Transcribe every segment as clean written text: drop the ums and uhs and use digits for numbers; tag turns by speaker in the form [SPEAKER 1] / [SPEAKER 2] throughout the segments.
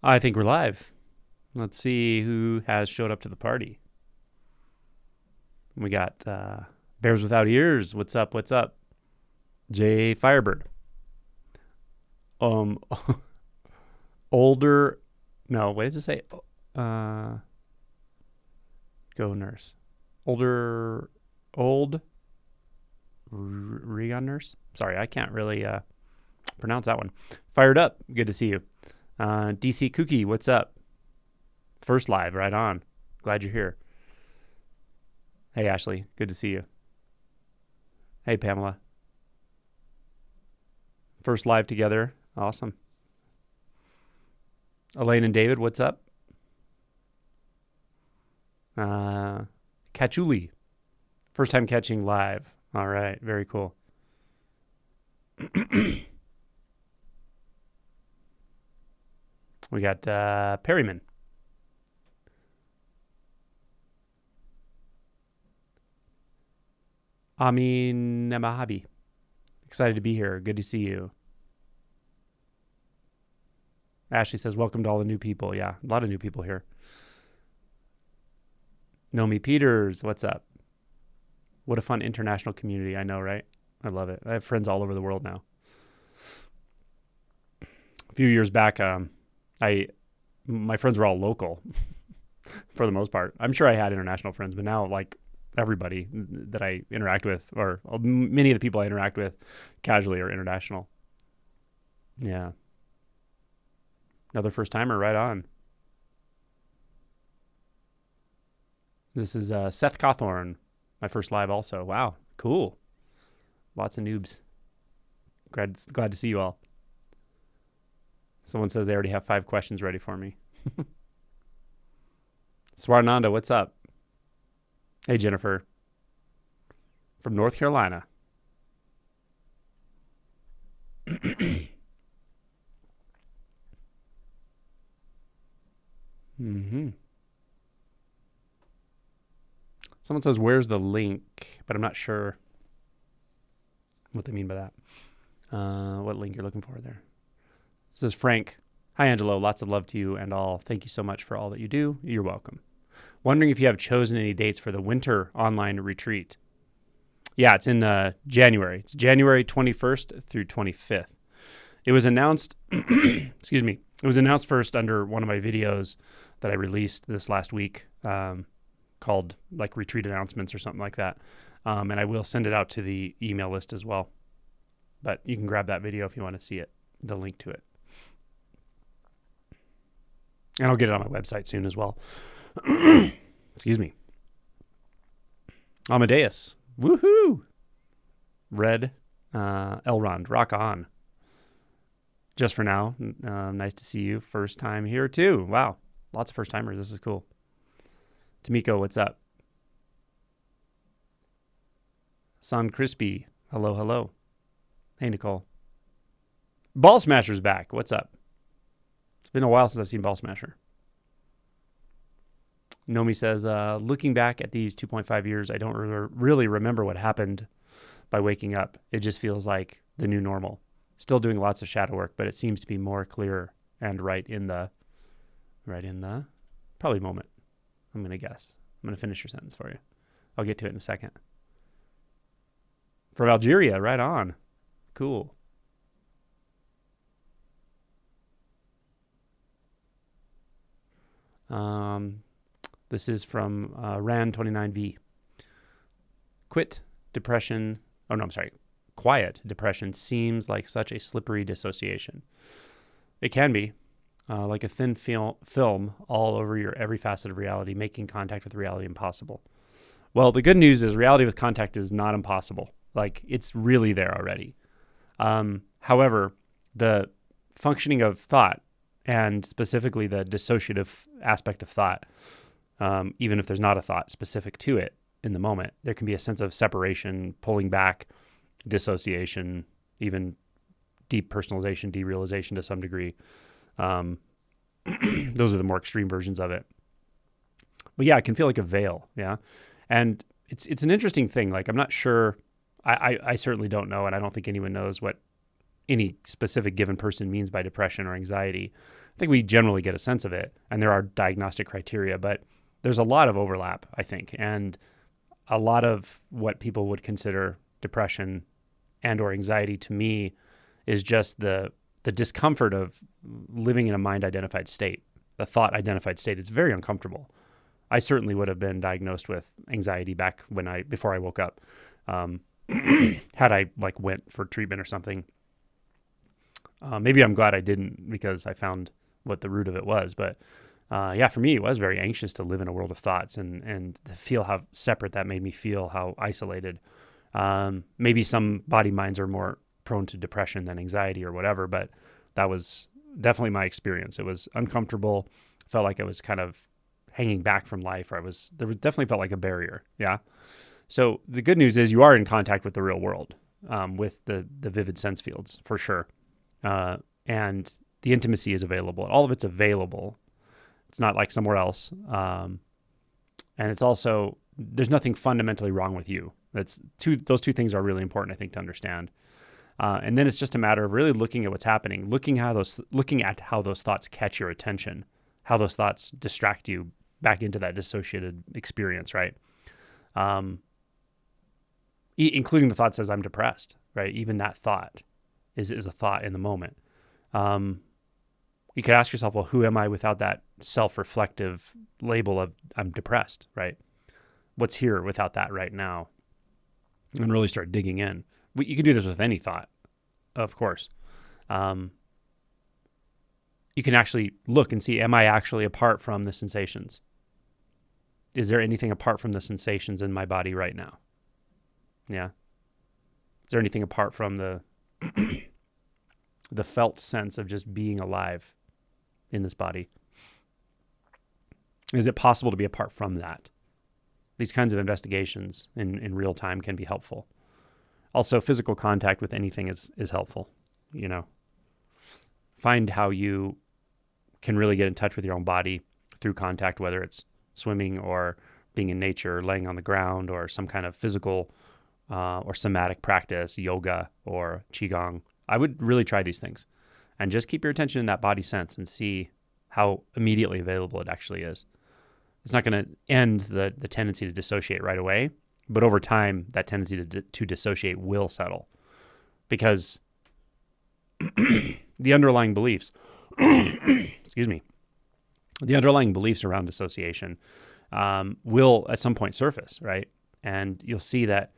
[SPEAKER 1] I think we're live. Let's see who has showed up to the party. We got Bears Without Ears. What's up? What's up? Jay Firebird. Older. No, what does it say? Go nurse. Old Regon nurse. Sorry, I can't really pronounce that one. Fired up. Good to see you. DC Cookie, what's up? First live, right on. Glad you're here. Hey, Ashley, good to see you. Hey, Pamela. First live together. Awesome. Elaine and David, what's up? Catchuli. First time catching live. All right, very cool. We got Perryman. Amin Namahabi. Excited to be here. Good to see you. Ashley says, welcome to all the new people. Yeah, a lot of new people here. Nomi Peters, what's up? What a fun international community. I know, right? I love it. I have friends all over the world now. A few years back, my friends were all local for the most part. I'm sure I had international friends, but now like everybody that I interact with, or many of the people I interact with casually, are international. Yeah. Another first timer, right on. This is Seth Cawthorn, my first live also. Wow, cool. Lots of noobs. Glad to see you all. Someone says they already have 5 questions ready for me. Swarnanda, what's up? Hey, Jennifer. From North Carolina. Someone says, where's the link? But I'm not sure what they mean by that. What link you're looking for there. This is Frank. Hi, Angelo. Lots of love to you and all. Thank you so much for all that you do. You're welcome. Wondering if you have chosen any dates for the winter online retreat. Yeah, it's in January. It's January 21st through 25th. It was announced, excuse me, it was announced first under one of my videos that I released this last week called like retreat announcements or something like that. And I will send it out to the email list as well. But you can grab that video if you want to see it, the link to it. And I'll get it on my website soon as well. Excuse me. Amadeus. Woohoo! Red Elrond. Rock on. Just for now. Nice to see you. First time here too. Wow. Lots of first timers. This is cool. Tamiko, what's up? Son Crispy. Hello, hello. Hey, Nicole. Ball Smasher's back. What's up? It's been a while since I've seen Ball Smasher. Nomi says, looking back at these 2.5 years, I don't really remember what happened by waking up. It just feels like the new normal. Still doing lots of shadow work, but it seems to be more clear and right in the probably moment. I'm going to guess. I'm going to finish your sentence for you. I'll get to it in a second. From Algeria, right on. Cool. This is from Ran29V. Quiet depression seems like such a slippery dissociation. It can be like a thin film all over your every facet of reality, making contact with reality impossible. Well, the good news is reality with contact is not impossible. Like, it's really there already. However, the functioning of thought, and specifically the dissociative aspect of thought, even if there's not a thought specific to it in the moment, there can be a sense of separation, pulling back, dissociation, even deep personalization, derealization to some degree. Those are the more extreme versions of it. But yeah, it can feel like a veil, yeah? And it's an interesting thing. Like, I'm not sure, I certainly don't know, and I don't think anyone knows what any specific given person means by depression or anxiety. I think we generally get a sense of it, and there are diagnostic criteria, but there's a lot of overlap, I think, and a lot of what people would consider depression and or anxiety to me is just the discomfort of living in a mind-identified state, the thought-identified state. It's very uncomfortable. I certainly would have been diagnosed with anxiety back before I woke up, had I went for treatment or something. Maybe I'm glad I didn't, because I found what the root of it was. But for me, it was very anxious to live in a world of thoughts and to feel how separate that made me feel, how isolated. Maybe some body minds are more prone to depression than anxiety or whatever, but that was definitely my experience. It was uncomfortable. Felt like I was kind of hanging back from life, or definitely felt like a barrier. Yeah. So the good news is you are in contact with the real world, with the vivid sense fields for sure. And the intimacy is available. All of it's available. It's not like somewhere else. And it's also, there's nothing fundamentally wrong with you. Those two things are really important, I think, to understand. And then it's just a matter of really looking at what's happening, looking at how those thoughts catch your attention, how those thoughts distract you back into that dissociated experience, right? Including the thought says I'm depressed, right? Even that thought is a thought in the moment. You could ask yourself, well, who am I without that self-reflective label of I'm depressed, right? What's here without that right now? And really start digging in. You can do this with any thought, of course. You can actually look and see, am I actually apart from the sensations? Is there anything apart from the sensations in my body right now? Yeah. Is there anything apart from the the felt sense of just being alive in this body? Is it possible to be apart from that? These kinds of investigations in real time can be helpful. Also, physical contact with anything is helpful. Find how you can really get in touch with your own body through contact, whether it's swimming or being in nature, laying on the ground, or some kind of physical or somatic practice, yoga or qigong. I would really try these things and just keep your attention in that body sense and see how immediately available it actually is. It's not going to end the tendency to dissociate right away, but over time, that tendency to dissociate will settle, because the underlying beliefs, excuse me, the underlying beliefs around dissociation will at some point surface, right? And you'll see that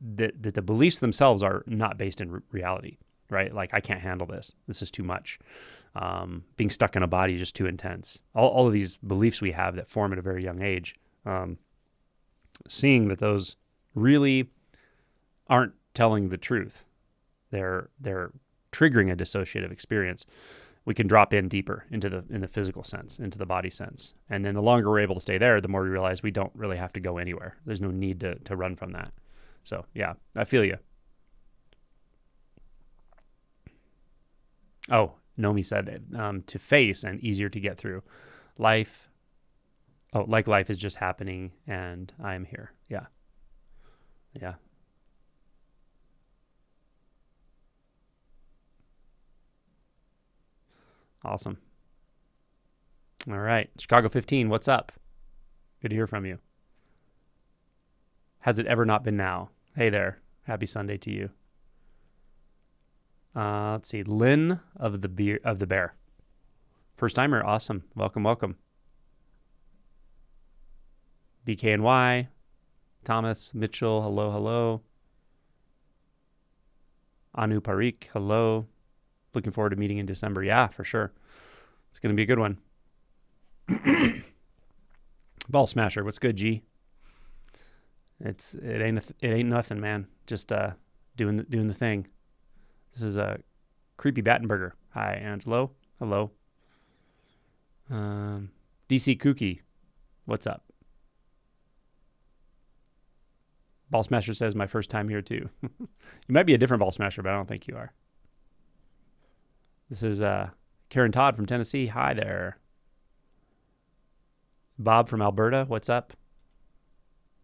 [SPEAKER 1] the beliefs themselves are not based in reality, right? Like, I can't handle this. This is too much. Being stuck in a body is just too intense. All of these beliefs we have that form at a very young age, seeing that those really aren't telling the truth. They're triggering a dissociative experience. We can drop in deeper in the physical sense, into the body sense. And then the longer we're able to stay there, the more we realize we don't really have to go anywhere. There's no need to run from that. So yeah, I feel you. Oh, Nomi said to face and easier to get through. Life is just happening and I am here. Yeah. Yeah. Awesome. All right. Chicago 15, what's up? Good to hear from you. Has it ever not been now? Hey there. Happy Sunday to you. Let's see. Lynn of the Bear. First timer. Awesome. Welcome. BKNY. Thomas Mitchell. Hello. Anu Parikh. Hello. Looking forward to meeting in December. Yeah, for sure. It's going to be a good one. Ball Smasher. What's good, G? It ain't nothing, man. Just doing the thing. This is a Creepy Battenberger. Hi, Angelo. Hello. DC Kookie. What's up? Ball Smasher says my first time here too. You might be a different Ball Smasher, but I don't think you are. This is Karen Todd from Tennessee. Hi there. Bob from Alberta. What's up?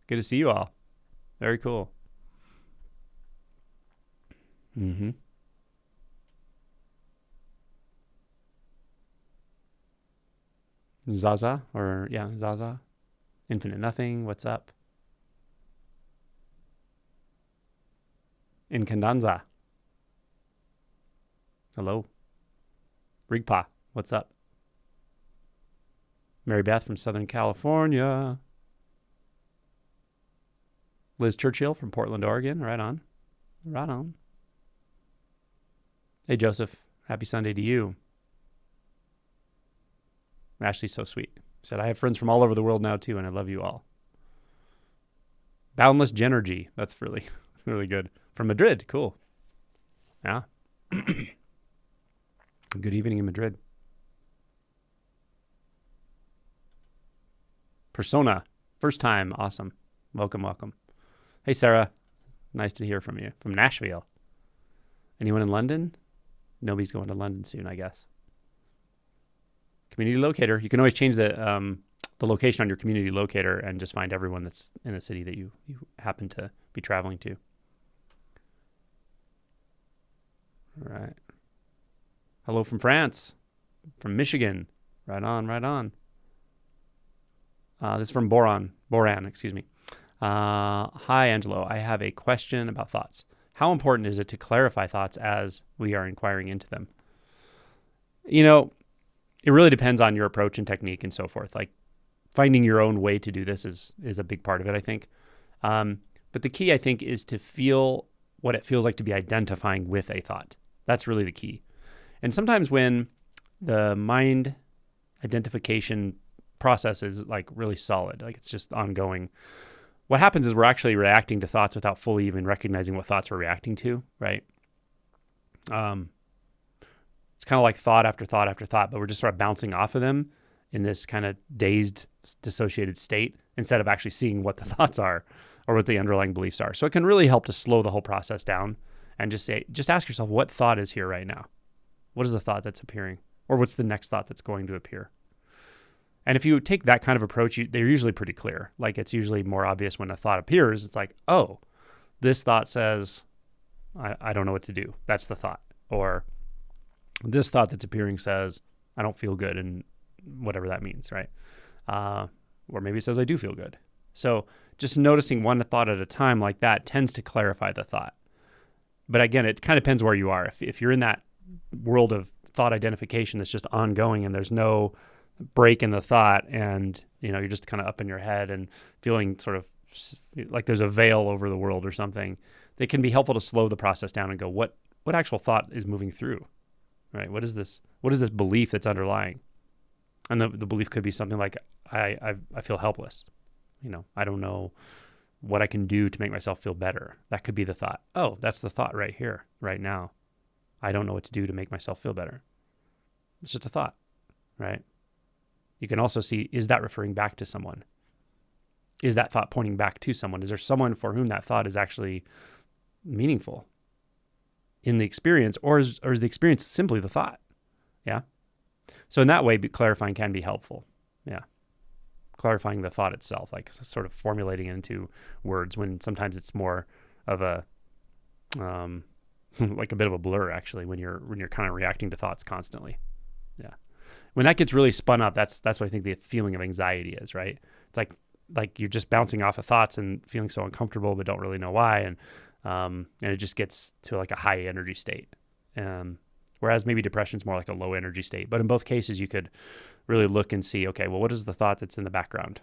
[SPEAKER 1] Good to see you all. Very cool. Mm-hmm. Zaza, Zaza. Infinite nothing, what's up? Incandanza. Hello. Rigpa, what's up? Mary Beth from Southern California. Liz Churchill from Portland, Oregon. Right on. Right on. Hey, Joseph. Happy Sunday to you. Ashley's so sweet. Said, I have friends from all over the world now, too, and I love you all. Boundless Genergy. That's really, really good. From Madrid. Cool. Yeah. Good evening in Madrid. Persona. First time. Awesome. Welcome, welcome. Hey, Sarah. Nice to hear from you. From Nashville. Anyone in London? Nobody's going to London soon, I guess. Community locator. You can always change the location on your community locator and just find everyone that's in a city that you happen to be traveling to. All right. Hello from France. From Michigan. Right on, right on. This is from Boran, excuse me. Hi, Angelo. I have a question about thoughts. How important is it to clarify thoughts as we are inquiring into them? You know, it really depends on your approach and technique and so forth. Like finding your own way to do this is a big part of it, I think. But the key, I think, is to feel what it feels like to be identifying with a thought. That's really the key. And sometimes when the mind identification process is like really solid, like it's just ongoing, what happens is we're actually reacting to thoughts without fully even recognizing what thoughts we're reacting to, right? It's kind of like thought after thought after thought, but we're just sort of bouncing off of them in this kind of dazed, dissociated state instead of actually seeing what the thoughts are or what the underlying beliefs are. So it can really help to slow the whole process down and just ask yourself, what thought is here right now? What is the thought that's appearing? Or what's the next thought that's going to appear? And if you take that kind of approach, they're usually pretty clear. Like it's usually more obvious when a thought appears. It's like, oh, this thought says, I don't know what to do. That's the thought. Or this thought that's appearing says, I don't feel good, and whatever that means, right? Or maybe it says, I do feel good. So just noticing one thought at a time like that tends to clarify the thought. But again, it kind of depends where you are. If you're in that world of thought identification that's just ongoing and there's no break in the thought, and you're just kind of up in your head and feeling sort of like there's a veil over the world or something, it can be helpful to slow the process down and go, what actual thought is moving through, right? What is this belief that's underlying? And the belief could be something like, I feel helpless. I don't know what I can do to make myself feel better. That could be the thought. Oh, that's the thought right here, right now. I don't know what to do to make myself feel better. It's just a thought, right? You can also see, is that referring back to someone? Is that thought pointing back to someone? Is there someone for whom that thought is actually meaningful in the experience, or is the experience simply the thought? Yeah. So in that way, clarifying can be helpful. Yeah. Clarifying the thought itself, like sort of formulating it into words, when sometimes it's more of a, like a bit of a blur actually, when you're kind of reacting to thoughts constantly. Yeah. When that gets really spun up, that's what I think the feeling of anxiety is, right? It's like you're just bouncing off of thoughts and feeling so uncomfortable, but don't really know why. And it just gets to like a high energy state. Whereas maybe depression's more like a low energy state. But in both cases, you could really look and see, okay, well, what is the thought that's in the background?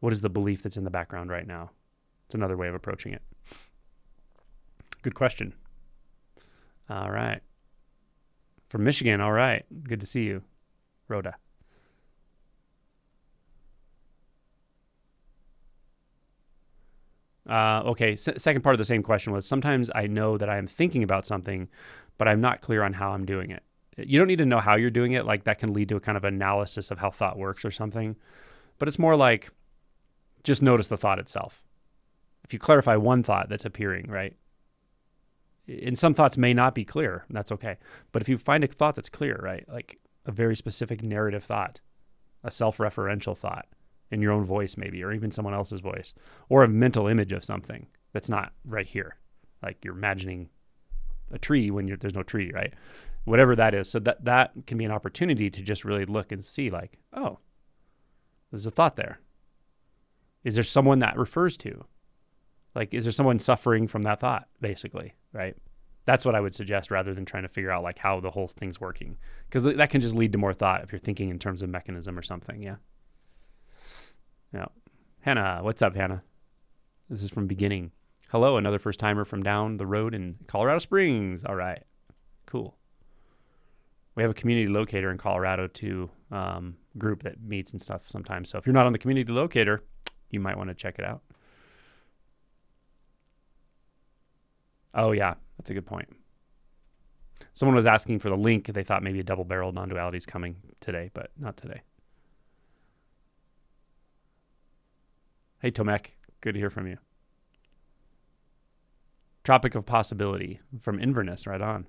[SPEAKER 1] What is the belief that's in the background right now? It's another way of approaching it. Good question. All right. From Michigan, all right. Good to see you, Rhoda. Okay, second part of the same question was, sometimes I know that I am thinking about something, but I'm not clear on how I'm doing it. You don't need to know how you're doing it. Like that can lead to a kind of analysis of how thought works or something. But it's more like just notice the thought itself. If you clarify one thought that's appearing, right? And some thoughts may not be clear, and that's okay. But if you find a thought that's clear, right? Like a very specific narrative thought, a self-referential thought in your own voice maybe, or even someone else's voice, or a mental image of something that's not right here. Like you're imagining a tree when there's no tree, right? Whatever that is. So that can be an opportunity to just really look and see like, oh, There's a thought there. Is there someone that refers to? Like, is there someone suffering from that thought, basically, right? That's what I would suggest rather than trying to figure out like how the whole thing's working. Because that can just lead to more thought if you're thinking in terms of mechanism or something, yeah? Yeah. Hannah, what's up, Hannah? This is from beginning. Hello, another first timer from down the road in Colorado Springs. All right, cool. We have a community locator in Colorado too, group that meets and stuff sometimes. So if you're not on the community locator, you might want to check it out. Oh yeah, that's a good point. Someone was asking for the link. They thought maybe a double-barreled non-duality is coming today, but not today. Hey, Tomek, good to hear from you. Tropic of Possibility from Inverness, right on.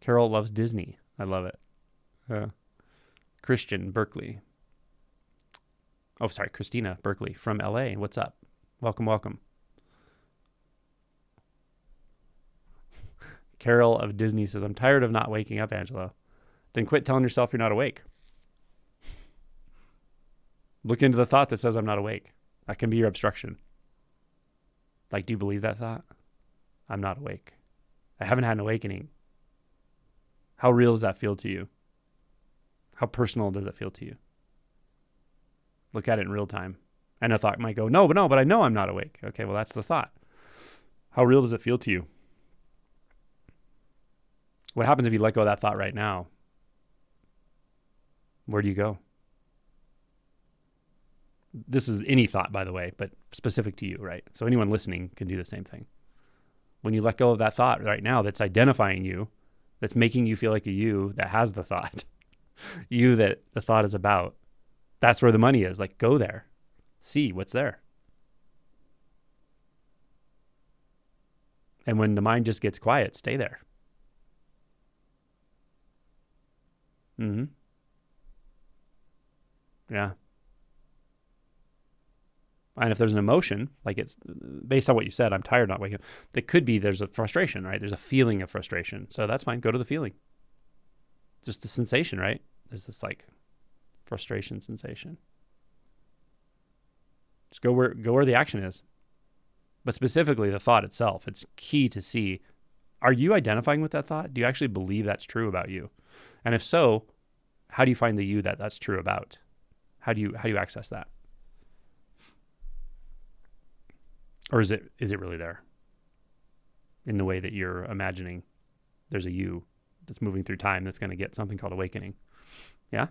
[SPEAKER 1] Carol loves Disney. I love it. Christian, Berkeley. Oh, sorry, Christina, Berkeley from LA. What's up? Welcome, welcome. Carol of Disney says, I'm tired of not waking up, Angelo. Then quit telling yourself you're not awake. Look into the thought that says I'm not awake. That can be your obstruction. Like, do you believe that thought? I'm not awake. I haven't had an awakening. How real does that feel to you? How personal does it feel to you? Look at it in real time. And a thought might go, no, but I know I'm not awake. Okay, well, that's the thought. How real does it feel to you? What happens if you let go of that thought right now? Where do you go? This is any thought, by the way, but specific to you, right? So anyone listening can do the same thing. When you let go of that thought right now that's identifying you, that's making you feel like a you that has the thought, you that the thought is about, that's where the money is. Like, go there. See what's there. And when the mind just gets quiet, stay there. Mm-hmm. Yeah. And if there's an emotion, like it's based on what you said, I'm tired, not waking up. It could be there's a frustration, right? There's a feeling of frustration. So that's fine. Go to the feeling. Just the sensation, right? There's this like frustration sensation. Just go where the action is. But specifically the thought itself, it's key to see, are you identifying with that thought? Do you actually believe that's true about you? And if so, how do you find the you that's true about? How do you access that? Or is it really there? In the way that you're imagining there's a you that's moving through time that's going to get something called awakening. Yeah?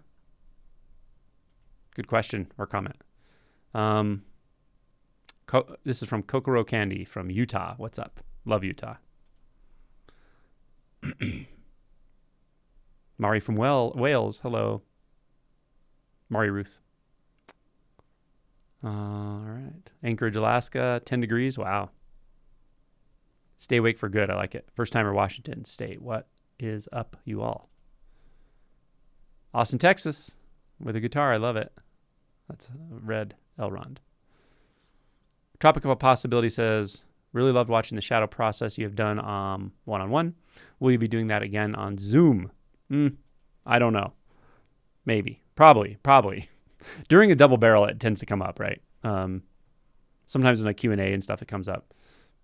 [SPEAKER 1] Good question or comment. This is from Kokoro Candy from Utah. What's up? Love Utah. Mari from Wales. Hello. Mari Ruth. All right. Anchorage, Alaska, 10 degrees. Wow. Stay awake for good. I like it. First timer, Washington State. What is up, you all? Austin, Texas, with a guitar. I love it. That's Red Elrond. Tropic of a Possibility says, really loved watching the shadow process you have done one-on-one. Will you be doing that again on Zoom? I don't know. Maybe. Probably. During a double barrel, it tends to come up, right? Sometimes in a Q&A and stuff, it comes up.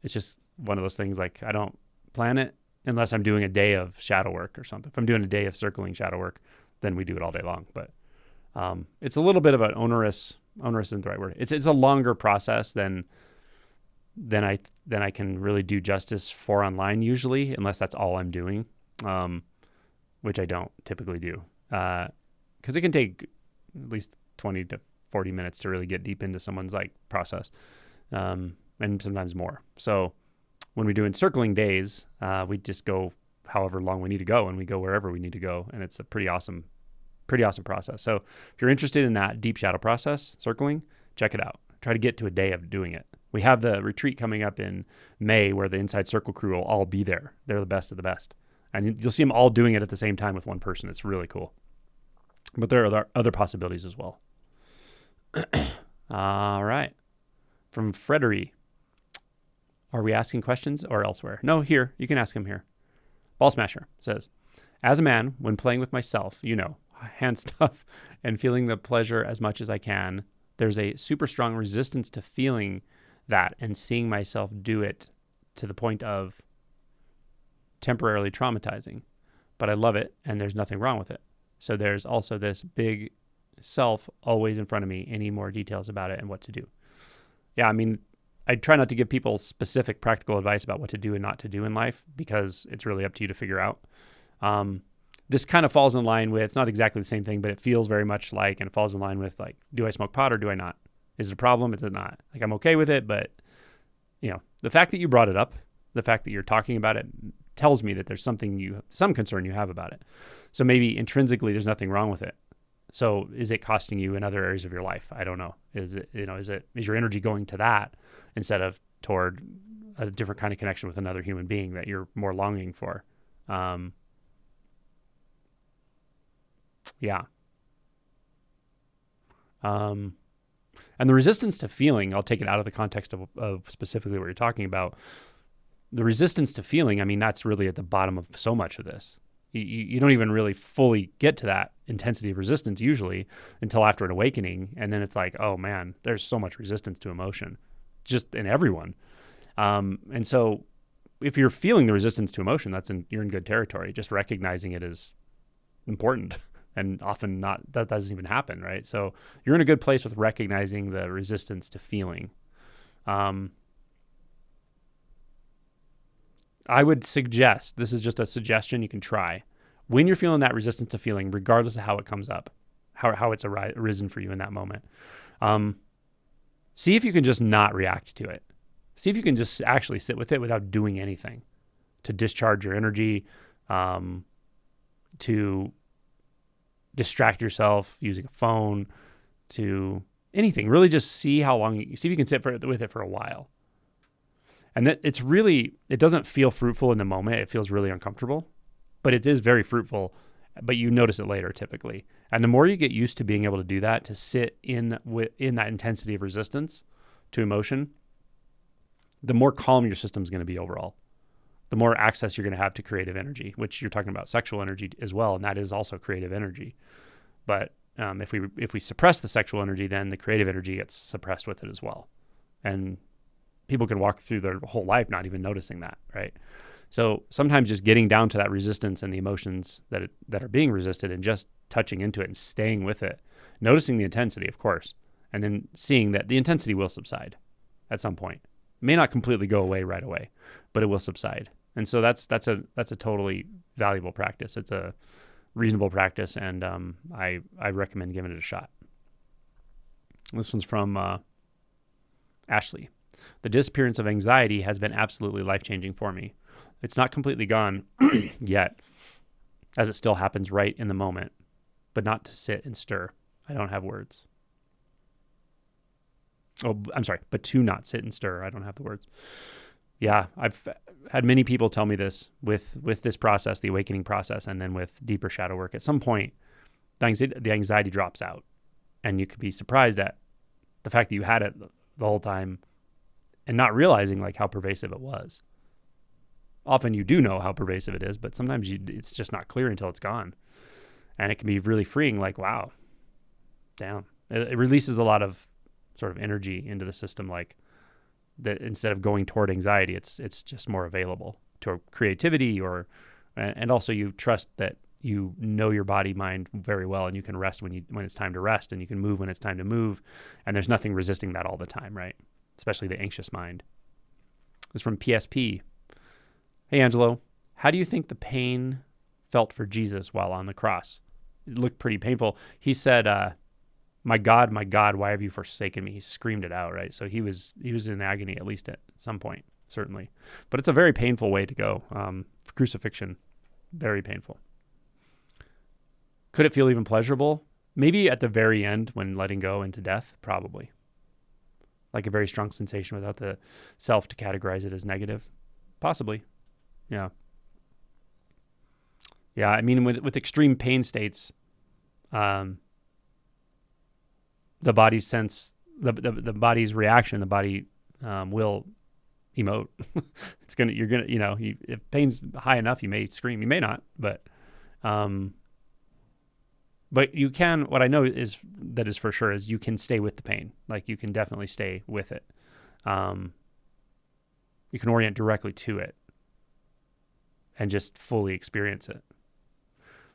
[SPEAKER 1] It's just one of those things, like, I don't plan it unless I'm doing a day of shadow work or something. If I'm doing a day of circling shadow work, then we do it all day long. But it's a little bit of an onerous isn't the right word. It's a longer process than I can really do justice for online usually, unless that's all I'm doing, which I don't typically do. Because it can take at least 20 to 40 minutes to really get deep into someone's like process, and sometimes more. So when we're doing circling days, we just go however long we need to go, and we go wherever we need to go, and it's a pretty awesome process. So if you're interested in that deep shadow process, circling, check it out. Try to get to a day of doing it. We have the retreat coming up in May where the Inside Circle crew will all be there. They're the best of the best. And you'll see them all doing it at the same time with one person. It's really cool. But there are other possibilities as well. All right. From Frederick. Are we asking questions or elsewhere? No, here. You can ask him here. Ball Smasher says, As a man, when playing with myself, hand stuff and feeling the pleasure as much as I can, there's a super strong resistance to feeling that and seeing myself do it to the point of temporarily traumatizing. But I love it, and there's nothing wrong with it. So there's also this big self always in front of me, any more details about it and what to do. Yeah, I mean, I try not to give people specific practical advice about what to do and not to do in life, because it's really up to you to figure out. This kind of falls in line with, it's not exactly the same thing, but it feels very much like, and it falls in line with, like, do I smoke pot or do I not? Is it a problem? Is it not? Like, I'm okay with it, but the fact that you brought it up, the fact that you're talking about it tells me that there's some concern you have about it. So maybe intrinsically there's nothing wrong with it. So is it costing you in other areas of your life? I don't know. Is your energy going to that instead of toward a different kind of connection with another human being that you're more longing for? Yeah. And the resistance to feeling, I'll take it out of the context of specifically what you're talking about. The resistance to feeling, I mean, that's really at the bottom of so much of this. You don't even really fully get to that intensity of resistance usually until after an awakening. And then it's like, oh man, there's so much resistance to emotion just in everyone. And so if you're feeling the resistance to emotion, you're in good territory. Just recognizing it is important, and often that doesn't even happen, right? So you're in a good place with recognizing the resistance to feeling. I would suggest, this is just a suggestion you can try, when you're feeling that resistance to feeling, regardless of how it comes up, how it's arisen for you in that moment, see if you can just not react to it. See if you can just actually sit with it without doing anything to discharge your energy, to distract yourself using a phone, to anything. Really just see if you can sit with it for a while. And it doesn't feel fruitful in the moment. It feels really uncomfortable, but it is very fruitful, but you notice it later typically. And the more you get used to being able to do that, to sit in that intensity of resistance to emotion, the more calm your system's going to be overall. The more access you're going to have to creative energy, which you're talking about sexual energy as well, and that is also creative energy. But if we suppress the sexual energy, then the creative energy gets suppressed with it as well. And people can walk through their whole life not even noticing that, right? So sometimes just getting down to that resistance and the emotions that are being resisted and just touching into it and staying with it, noticing the intensity, of course, and then seeing that the intensity will subside at some point. It may not completely go away right away, but it will subside. And so that's a totally valuable practice. It's a reasonable practice, and I recommend giving it a shot. This one's from Ashley. The disappearance of anxiety has been absolutely life-changing for me. It's not completely gone yet, as it still happens right in the moment, but not to sit and stir. I don't have words. Oh, I'm sorry, but to not sit and stir. I don't have the words. Yeah, I've had many people tell me this with this process, the awakening process, and then with deeper shadow work. At some point, the anxiety drops out, and you could be surprised at the fact that you had it the whole time and not realizing like how pervasive it was. Often you do know how pervasive it is, but sometimes it's just not clear until it's gone. And it can be really freeing, like, wow, damn. It releases a lot of sort of energy into the system, like that instead of going toward anxiety, it's just more available to creativity and also you trust that you know your body, mind very well, and you can rest when it's time to rest, and you can move when it's time to move, and there's nothing resisting that all the time, right? Especially the anxious mind. This is from PSP. Hey, Angelo, how do you think the pain felt for Jesus while on the cross? It looked pretty painful. He said, my God, why have you forsaken me? He screamed it out, right? So he was in agony, at least at some point, certainly. But it's a very painful way to go. Crucifixion, very painful. Could it feel even pleasurable? Maybe at the very end when letting go into death, probably. Like a very strong sensation without the self to categorize it as negative. Possibly. Yeah. Yeah, I mean, with extreme pain states, the body's sense, the body's reaction, the body will emote. If pain's high enough, you may scream. You may not, but But you can, what I know is, that is for sure, is you can stay with the pain. Like you can definitely stay with it. You can orient directly to it and just fully experience it.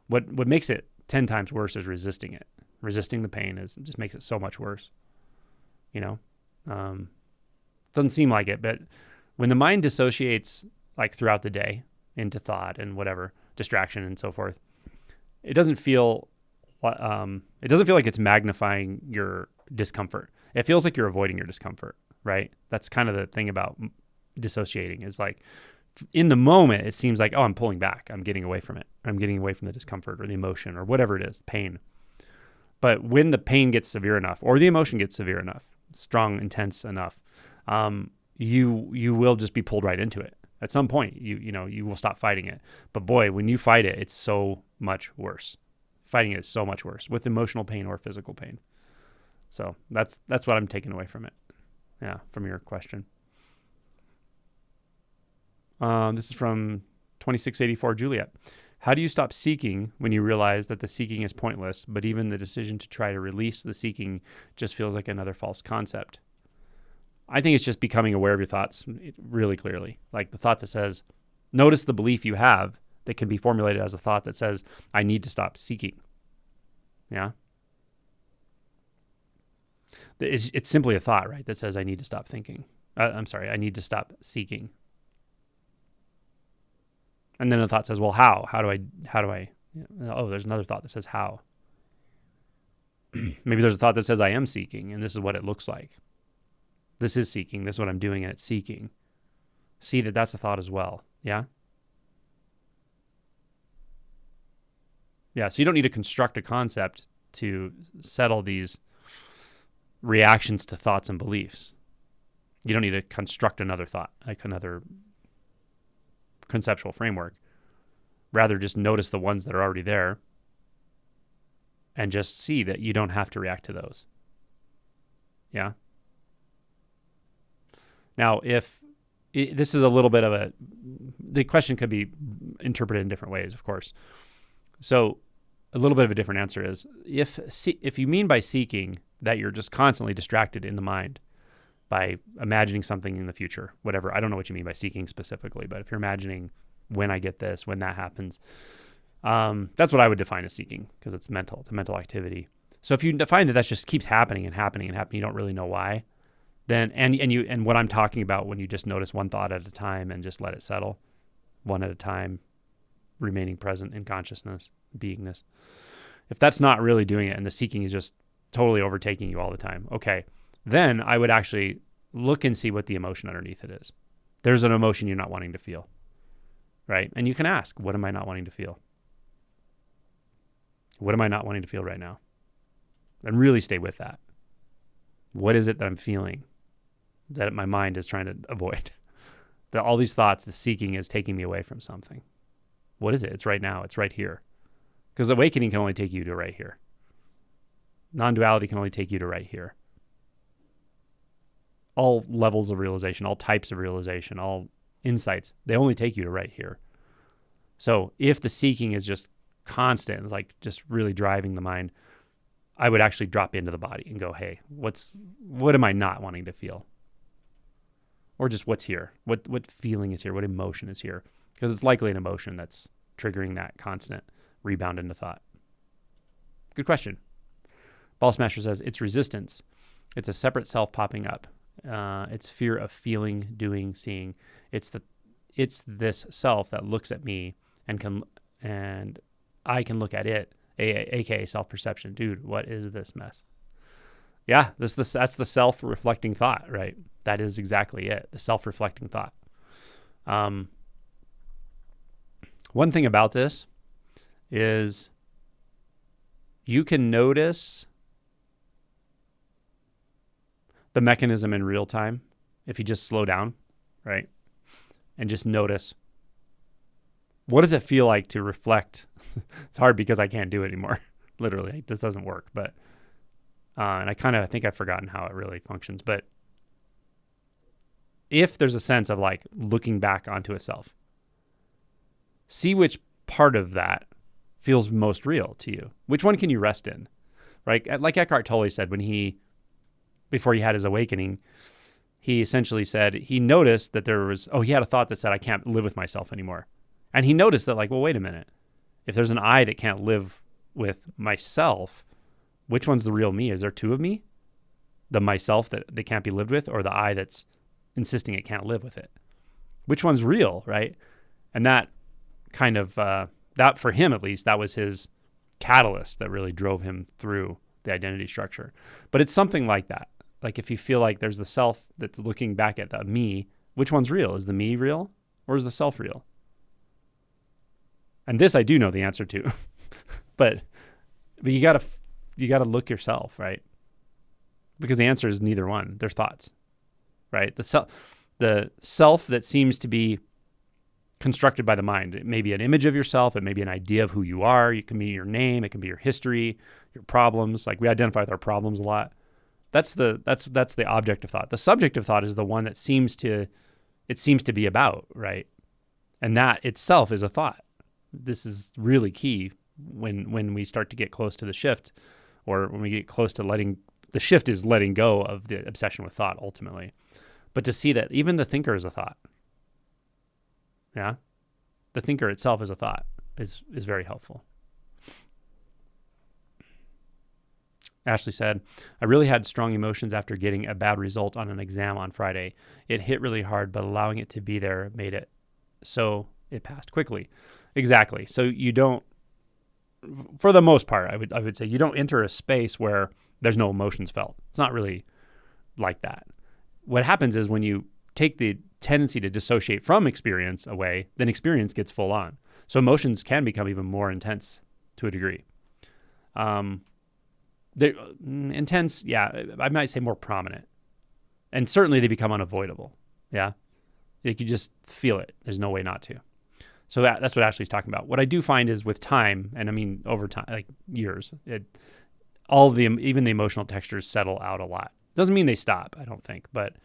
[SPEAKER 1] What makes it 10 times worse is resisting it. Resisting the pain just makes it so much worse. You know? Doesn't seem like it, but when the mind dissociates like throughout the day into thought and whatever, distraction and so forth, it doesn't feel like it's magnifying your discomfort. It feels like you're avoiding your discomfort, right? That's kind of the thing about dissociating, is like in the moment, it seems like, oh, I'm pulling back. I'm getting away from it. I'm getting away from the discomfort or the emotion or whatever it is, pain. But when the pain gets severe enough, or the emotion gets severe enough, strong, intense enough, you will just be pulled right into it. At some point, you will stop fighting it. But boy, when you fight it, it's so much worse. Fighting it is so much worse, with emotional pain or physical pain. So that's what I'm taking away from it. Yeah, from your question. This is from 2684 Juliet. How do you stop seeking when you realize that the seeking is pointless, but even the decision to try to release the seeking just feels like another false concept? I think it's just becoming aware of your thoughts really clearly. Like the thought that says, notice the belief you have that can be formulated as a thought that says, I need to stop seeking. Yeah? It's simply a thought, right? That says, I need to stop thinking. I need to stop seeking. And then a thought says, well, how? How do I? Oh, there's another thought that says how. Maybe there's a thought that says I am seeking, and this is what it looks like. This is seeking. This is what I'm doing, and it's seeking. See that that's a thought as well. Yeah? Yeah, so you don't need to construct a concept to settle these reactions to thoughts and beliefs. You don't need to construct another thought, like another conceptual framework. Rather, just notice the ones that are already there and just see that you don't have to react to those. Yeah? Now, this is a little bit of the question could be interpreted in different ways, of course. So a little bit of a different answer is, if you mean by seeking that you're just constantly distracted in the mind by imagining something in the future, whatever. I don't know what you mean by seeking specifically, but if you're imagining when I get this, when that happens, that's what I would define as seeking, because it's mental. It's a mental activity. So if you define that just keeps happening and happening and happening, you don't really know why, then and what I'm talking about when you just notice one thought at a time and just let it settle, one at a time, remaining present in consciousness, beingness. If that's not really doing it and the seeking is just totally overtaking you all the time, okay, then I would actually look and see what the emotion underneath it is. There's an emotion you're not wanting to feel, right? And you can ask, what am I not wanting to feel? What am I not wanting to feel right now? And really stay with that. What is it that I'm feeling that my mind is trying to avoid? That all these thoughts, the seeking is taking me away from something. What is it? It's right now. It's right here. Because awakening can only take you to right here. Non-duality can only take you to right here. All levels of realization, all types of realization, all insights, they only take you to right here. So if the seeking is just constant, like just really driving the mind, I would actually drop into the body and go, hey, what am I not wanting to feel? Or just what's here? What feeling is here? What emotion is here? Because it's likely an emotion that's triggering that constant rebound into thought. Good question. Ball Smasher says, it's resistance. It's a separate self popping up. It's fear of feeling, doing, seeing. It's this self that looks at me and I can look at it, aka self-perception. Dude, what is this mess? Yeah, that's the self-reflecting thought, right? That is exactly it. The self-reflecting thought. One thing about this is you can notice the mechanism in real time if you just slow down, right? And just notice, what does it feel like to reflect? It's hard because I can't do it anymore. Literally, this doesn't work. But and I think I've forgotten how it really functions. But if there's a sense of like looking back onto itself, see which part of that feels most real to you? Which one can you rest in? Right? Like Eckhart Tolle said before he had his awakening, he essentially said he noticed that he had a thought that said, I can't live with myself anymore. And he noticed that, like, well, wait a minute. If there's an I that can't live with myself, which one's the real me? Is there two of me? The myself that can't be lived with, or the I that's insisting it can't live with it? Which one's real, right? And that kind of, that for him at least, that was his catalyst that really drove him through the identity structure. But it's something like that. Like if you feel like there's the self that's looking back at the me, which one's real? Is the me real, or is the self real? And this I do know the answer to, but you gotta look yourself, right? Because the answer is neither one. They're thoughts, right? The self that seems to be constructed by the mind. It may be an image of yourself. It may be an idea of who you are. It can be your name. It can be your history, your problems. Like we identify with our problems a lot. That's the object of thought. The subject of thought is the one that seems to be about, right? And that itself is a thought. This is really key when we start to get close to the shift, or when we get close to the shift is letting go of the obsession with thought ultimately. But to see that even the thinker is a thought. Yeah. The thinker itself is a thought is very helpful. Ashley said, I really had strong emotions after getting a bad result on an exam on Friday. It hit really hard, but allowing it to be there made it so it passed quickly. Exactly. So you don't, for the most part, I would say you don't enter a space where there's no emotions felt. It's not really like that. What happens is when you take the tendency to dissociate from experience away, then experience gets full on. So emotions can become even more intense to a degree. They're intense, yeah, I might say more prominent. And certainly they become unavoidable, yeah? Like you just feel it. There's no way not to. So that's what Ashley's talking about. What I do find is with time, and I mean over time, like years, even the emotional textures settle out a lot. Doesn't mean they stop, I don't think, but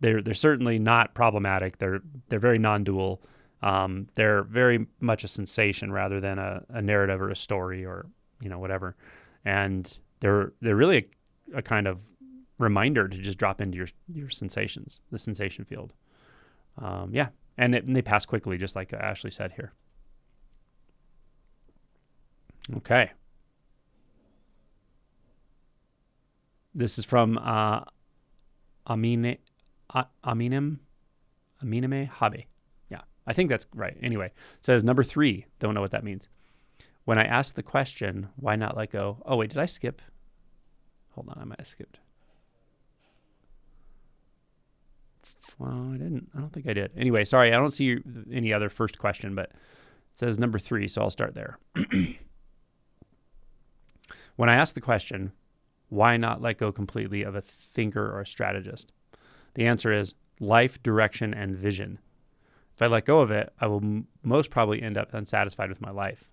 [SPEAKER 1] they're certainly not problematic. They're very non-dual. They're very much a sensation rather than a narrative or a story or whatever. And they're really a kind of reminder to just drop into your sensations, the sensation field. Yeah. And they pass quickly, just like Ashley said here. Okay. This is from Amineme Habe. Yeah, I think that's right. Anyway, it says number 3. Don't know what that means. When I asked the question, why not let go? Oh, wait, did I skip? Hold on, I might have skipped. Well, I didn't. I don't think I did. Anyway, sorry, I don't see any other first question, but it says number 3, so I'll start there. When I asked the question, why not let go completely of a thinker or a strategist? The answer is life, direction, and vision. If I let go of it, I will most probably end up unsatisfied with my life.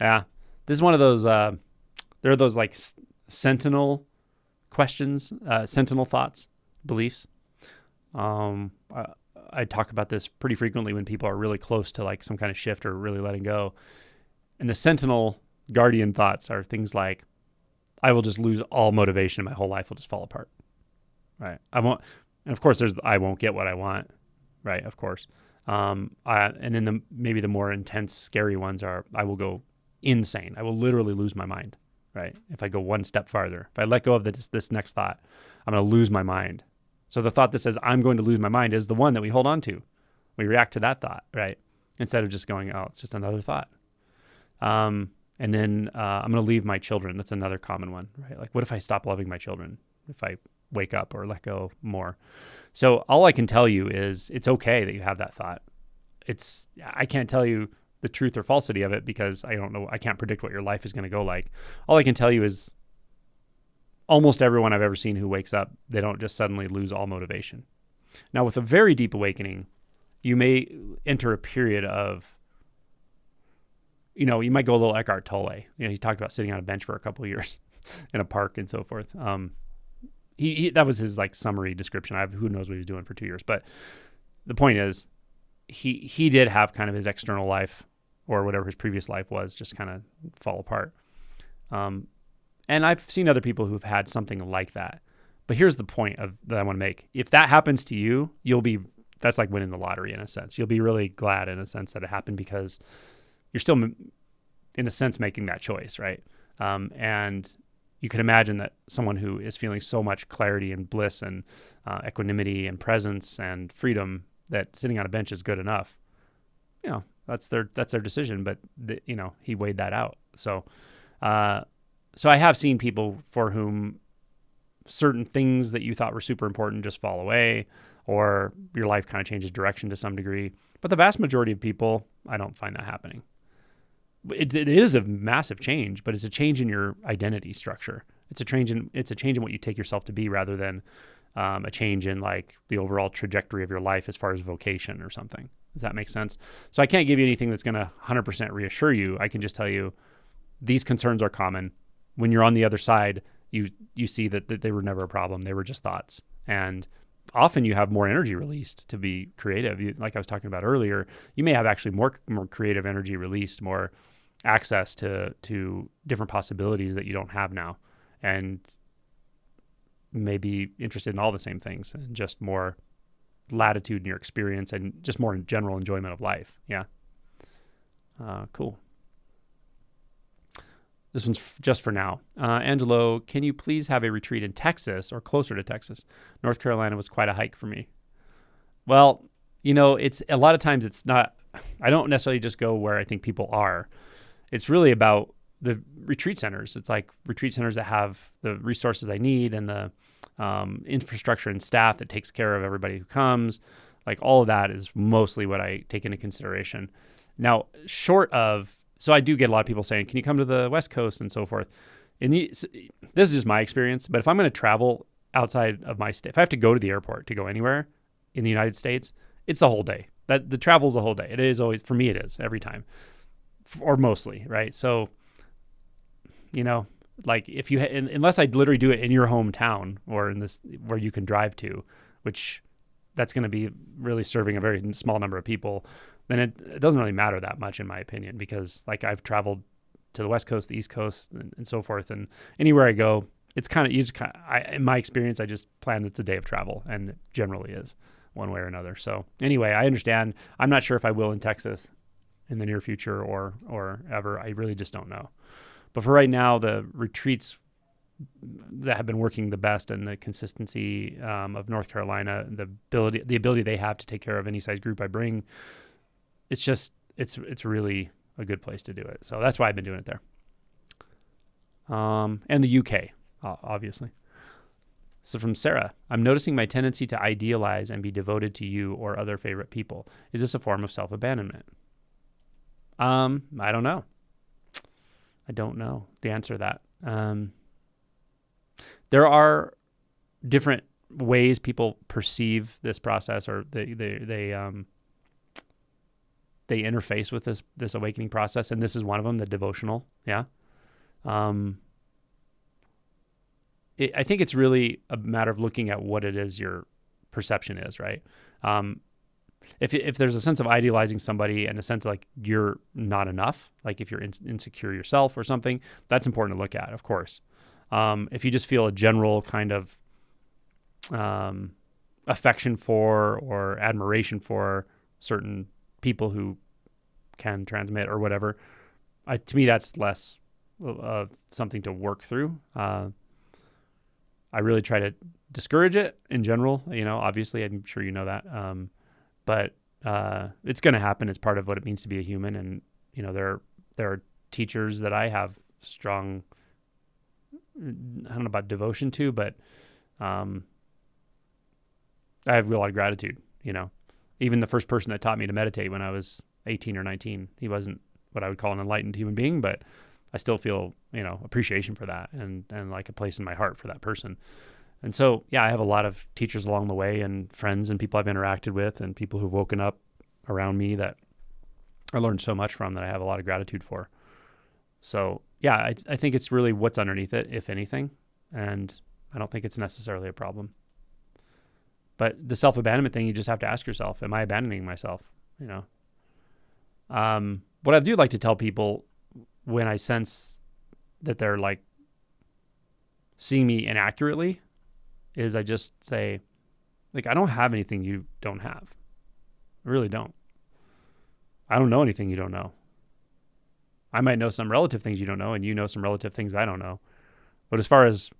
[SPEAKER 1] Yeah, this is one of those, there are those like sentinel questions, sentinel thoughts, beliefs. I talk about this pretty frequently when people are really close to like some kind of shift or really letting go. And the sentinel guardian thoughts are things like, I will just lose all motivation. My whole life will just fall apart. Right. And of course I won't get what I want. Right. Of course. And then maybe the more intense, scary ones are, I will go insane. I will literally lose my mind. Right. If I go one step farther, if I let go of this next thought, I'm going to lose my mind. So the thought that says I'm going to lose my mind is the one that we hold on to. We react to that thought, right? Instead of just going, oh, it's just another thought. And then I'm going to leave my children. That's another common one, right? Like, what if I stop loving my children? If I wake up or let go more? So all I can tell you is it's okay that you have that thought. I can't tell you the truth or falsity of it because I don't know. I can't predict what your life is going to go like. All I can tell you is almost everyone I've ever seen who wakes up, they don't just suddenly lose all motivation. Now, with a very deep awakening, you may enter a period of, you might go a little Eckhart Tolle. He talked about sitting on a bench for a couple of years in a park and so forth. That was his like summary description. Who knows what he was doing for 2 years. But the point is, he did have kind of his external life or whatever his previous life was just kind of fall apart. And I've seen other people who've had something like that. But here's the point that I want to make. If that happens to you, that's like winning the lottery in a sense. You'll be really glad in a sense that it happened, because you're still, in a sense, making that choice, right? And you can imagine that someone who is feeling so much clarity and bliss and equanimity and presence and freedom, that sitting on a bench is good enough. That's their decision. But he weighed that out. So I have seen people for whom certain things that you thought were super important just fall away, or your life kind of changes direction to some degree. But the vast majority of people, I don't find that happening. It is a massive change, but it's a change in your identity structure. It's a change in what you take yourself to be, rather than a change in like the overall trajectory of your life as far as vocation or something. Does that make sense? So I can't give you anything that's going to 100% reassure you. I can just tell you these concerns are common. When you're on the other side, you see that they were never a problem. They were just thoughts. And often you have more energy released to be creative. Like I was talking about earlier, you may have actually more creative energy released, more access to different possibilities that you don't have now, and may be interested in all the same things, and just more latitude in your experience, and just more general enjoyment of life. Yeah. Cool. This one's just for now. Angelo, can you please have a retreat in Texas or closer to Texas? North Carolina was quite a hike for me. Well, it's a lot of times it's not, I don't necessarily just go where I think people are. It's really about the retreat centers. It's like retreat centers that have the resources I need, and the infrastructure and staff that takes care of everybody who comes. Like all of that is mostly what I take into consideration. Now, so I do get a lot of people saying, can you come to the West Coast and so forth? This is just my experience, but if I'm going to travel outside of my state, if I have to go to the airport to go anywhere in the United States, it's the whole day. The travel is a whole day. It is always, for me, it is every time, or mostly, right? So, like if you, unless I literally do it in your hometown or in this, where you can drive to, which that's going to be really serving a very small number of people, then it doesn't really matter that much, in my opinion, because like I've traveled to the West Coast, the East Coast, and so forth, and anywhere I go, it's in my experience, I just plan it's a day of travel, and it generally is one way or another. So anyway, I understand. I'm not sure if I will in Texas in the near future or ever. I really just don't know. But for right now, the retreats that have been working the best, and the consistency of North Carolina, the ability they have to take care of any size group I bring, it's really a good place to do it. So that's why I've been doing it there. And the UK, obviously. So from Sarah, I'm noticing my tendency to idealize and be devoted to you or other favorite people. Is this a form of self-abandonment? I don't know. I don't know the answer to that. There are different ways people perceive this process, or they interface with this awakening process, and this is one of them, the devotional. Yeah. I think it's really a matter of looking at what it is your perception is, right? If there's a sense of idealizing somebody, and a sense of like you're not enough, like if you're insecure yourself or something, that's important to look at, of course. If you just feel a general kind of affection for or admiration for certain people who can transmit or whatever, to me that's less something to work through. I really try to discourage it in general. Obviously, I'm sure you know that. But it's going to happen. It's part of what it means to be a human. And there are teachers that I have strong, I don't know about devotion to, but I have a lot of gratitude. Even the first person that taught me to meditate when I was 18 or 19, he wasn't what I would call an enlightened human being, but I still feel, appreciation for that, and like a place in my heart for that person. And so, yeah, I have a lot of teachers along the way, and friends and people I've interacted with, and people who've woken up around me that I learned so much from, that I have a lot of gratitude for. So yeah, I think it's really what's underneath it, if anything. And I don't think it's necessarily a problem. But the self-abandonment thing, you just have to ask yourself, am I abandoning myself? what I do like to tell people when I sense that they're like seeing me inaccurately is I just say, like, I don't have anything you don't have. I really don't. I don't know anything you don't know. I might know some relative things you don't know, and you know some relative things I don't know. But as far as